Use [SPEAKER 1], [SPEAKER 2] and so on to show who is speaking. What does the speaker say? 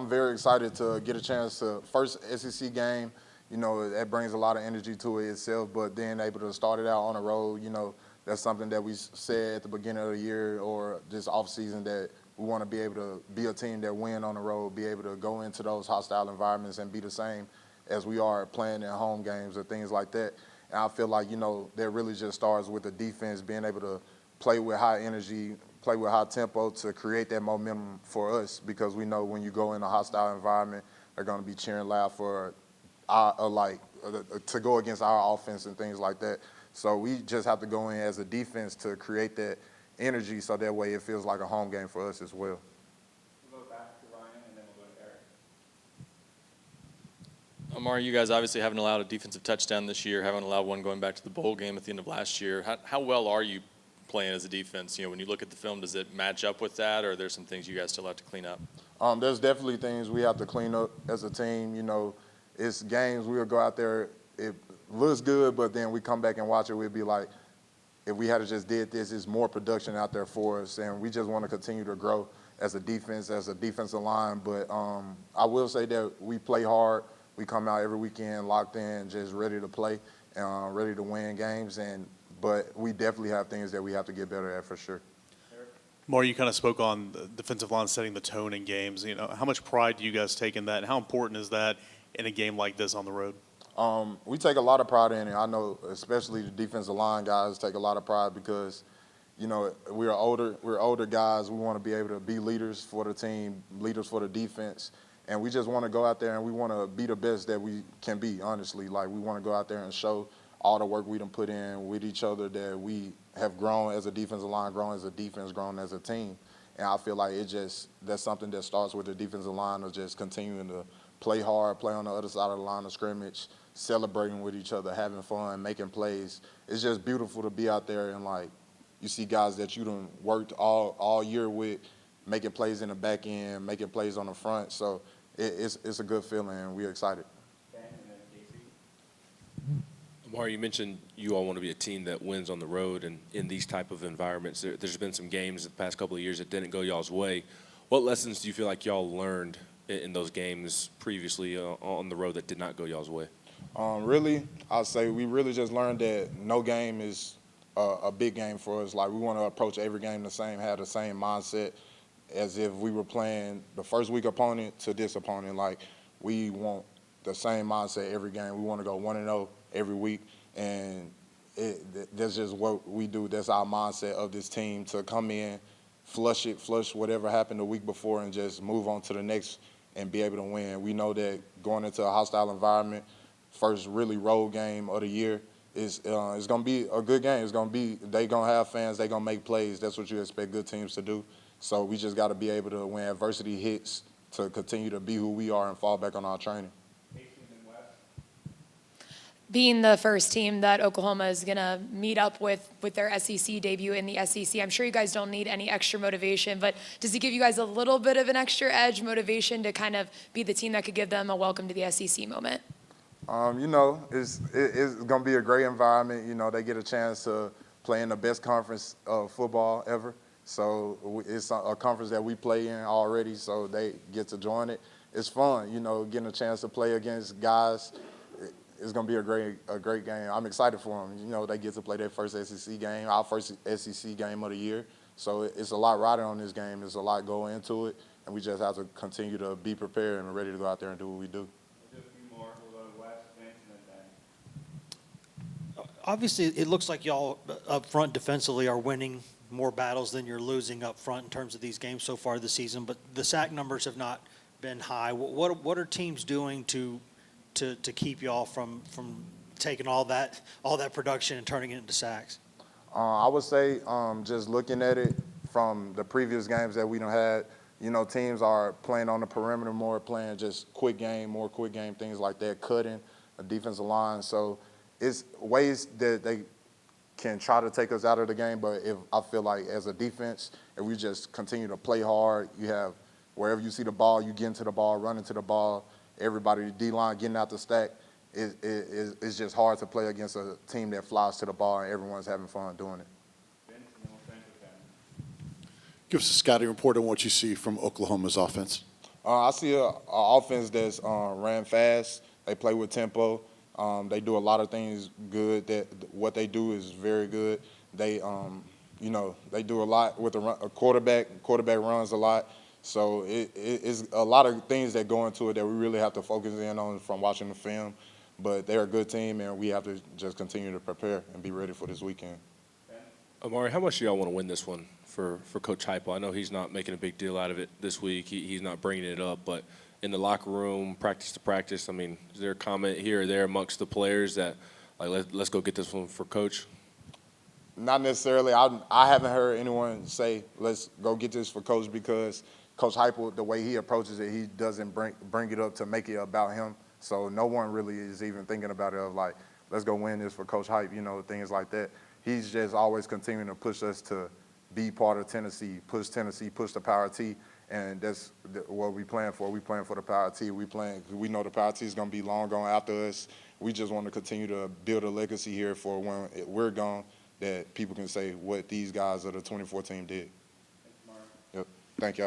[SPEAKER 1] I'm very excited to get a chance to first SEC game. That brings a lot of energy to it itself, but then able to start it out on the road, that's something that we said at the beginning of the year or this off season that we want to be able to be a team that win on the road, be able to go into those hostile environments and be the same as we are playing in home games or things like that. And I feel like, that really just starts with the defense being able to play with high energy, play with high tempo to create that momentum for us, because we know when you go in a hostile environment, they're going to be cheering loud for to go against our offense and things like that. So we just have to go in as a defense to create that energy so that way it feels like a home game for us as well.
[SPEAKER 2] We'll go back to Ryan and then we'll go to Eric.
[SPEAKER 3] Omari, you guys obviously haven't allowed a defensive touchdown this year, haven't allowed one going back to the bowl game at the end of last year. How well are you playing as a defense? When you look at the film, does it match up with that, or are there some things you guys still have to clean up?
[SPEAKER 1] There's definitely things we have to clean up as a team. It's games we'll go out there, it looks good, but then we come back and watch it, we'll be like, if we had just did this, it's more production out there for us, and we just want to continue to grow as a defense, as a defensive line. But I will say that we play hard. We come out every weekend locked in, just ready to play, ready to win games, but we definitely have things that we have to get better at for sure.
[SPEAKER 4] More, you kind of spoke on the defensive line setting the tone in games. How much pride do you guys take in that, and how important is that in a game like this on the road?
[SPEAKER 1] We take a lot of pride in it. I know especially the defensive line guys take a lot of pride because, we're older guys. We want to be able to be leaders for the team, leaders for the defense. And we just want to go out there and we want to be the best that we can be, honestly. Like, we want to go out there and show all the work we done put in with each other, that we have grown as a defensive line, grown as a defense, grown as a team. And I feel like that's something that starts with the defensive line of just continuing to play hard, play on the other side of the line of scrimmage, celebrating with each other, having fun, making plays. It's just beautiful to be out there and, you see guys that you done worked all year with, making plays in the back end, making plays on the front. So it's a good feeling, and we're excited.
[SPEAKER 5] Omari, you mentioned you all want to be a team that wins on the road, and in these type of environments, there's been some games the past couple of years that didn't go y'all's way. What lessons do you feel like y'all learned in those games previously on the road that did not go y'all's way?
[SPEAKER 1] Really, I'd say we really just learned that no game is a big game for us. Like, we want to approach every game the same, have the same mindset as if we were playing the first week opponent to this opponent. Like, we want the same mindset every game. We want to go 1-0 every week, and that's just what we do. That's our mindset of this team, to come in, flush whatever happened the week before, and just move on to the next and be able to win. We know that going into a hostile environment, first really road game of the year, it's going to be a good game. They going to have fans, they going to make plays. That's what you expect good teams to do. So we just got to be able to, when adversity hits, to continue to be who we are and fall back on our training.
[SPEAKER 6] Being the first team that Oklahoma is going to meet up with their SEC debut in the SEC, I'm sure you guys don't need any extra motivation, but does it give you guys a little bit of an extra edge, motivation, to kind of be the team that could give them a welcome to the SEC moment?
[SPEAKER 1] It's going to be a great environment. They get a chance to play in the best conference of football ever. So it's a conference that we play in already, so they get to join it. It's fun, getting a chance to play against guys. It's going to be a great game. I'm excited for them. They get to play their first SEC game, our first SEC game of the year. So it's a lot riding on this game. There's a lot going into it, and we just have to continue to be prepared and ready to go out there and do what we do.
[SPEAKER 2] We'll do a few more. We'll go to West, Vince, and then Ben.
[SPEAKER 7] Obviously, it looks like y'all up front defensively are winning more battles than you're losing up front in terms of these games so far this season, but the sack numbers have not been high. What are teams doing to keep y'all from taking all that production and turning it into sacks?
[SPEAKER 1] I would say just looking at it from the previous games that we done had, teams are playing on the perimeter more, playing just more quick game, things like that, cutting a defensive line. So it's ways that they can try to take us out of the game, but I feel like as a defense, if we just continue to play hard, you have wherever you see the ball, you get into the ball, run into the ball, everybody, the D-line getting out the stack. It's just hard to play against a team that flies to the ball and everyone's having fun doing it.
[SPEAKER 2] Vince, and then we'll finish with Ben.
[SPEAKER 8] Give us a scouting report on what you see from Oklahoma's offense.
[SPEAKER 1] I see a offense that's ran fast. They play with tempo. They do a lot of things good. That what they do is very good. They they do a lot with a quarterback. Quarterback runs a lot. So it's a lot of things that go into it that we really have to focus in on from watching the film. But they're a good team, and we have to just continue to prepare and be ready for this weekend.
[SPEAKER 5] Omari, how much do y'all want to win this one for Coach Heupel? I know he's not making a big deal out of it this week. He's not bringing it up, but in the locker room, practice to practice, I mean, is there a comment here or there amongst the players that, like, let's go get this one for Coach?
[SPEAKER 1] Not necessarily. I haven't heard anyone say, let's go get this for Coach, because Coach Heupel, the way he approaches it, he doesn't bring it up to make it about him. So no one really is even thinking about it of like, let's go win this for Coach Hype, things like that. He's just always continuing to push us to be part of Tennessee, push the Power T, and that's what we playing for. We playing for the Power T. We know the Power T is going to be long gone after us. We just want to continue to build a legacy here for when we're gone, that people can say what these guys of the 24 team did.
[SPEAKER 2] Thanks, Mark.
[SPEAKER 1] Yep. Thank y'all.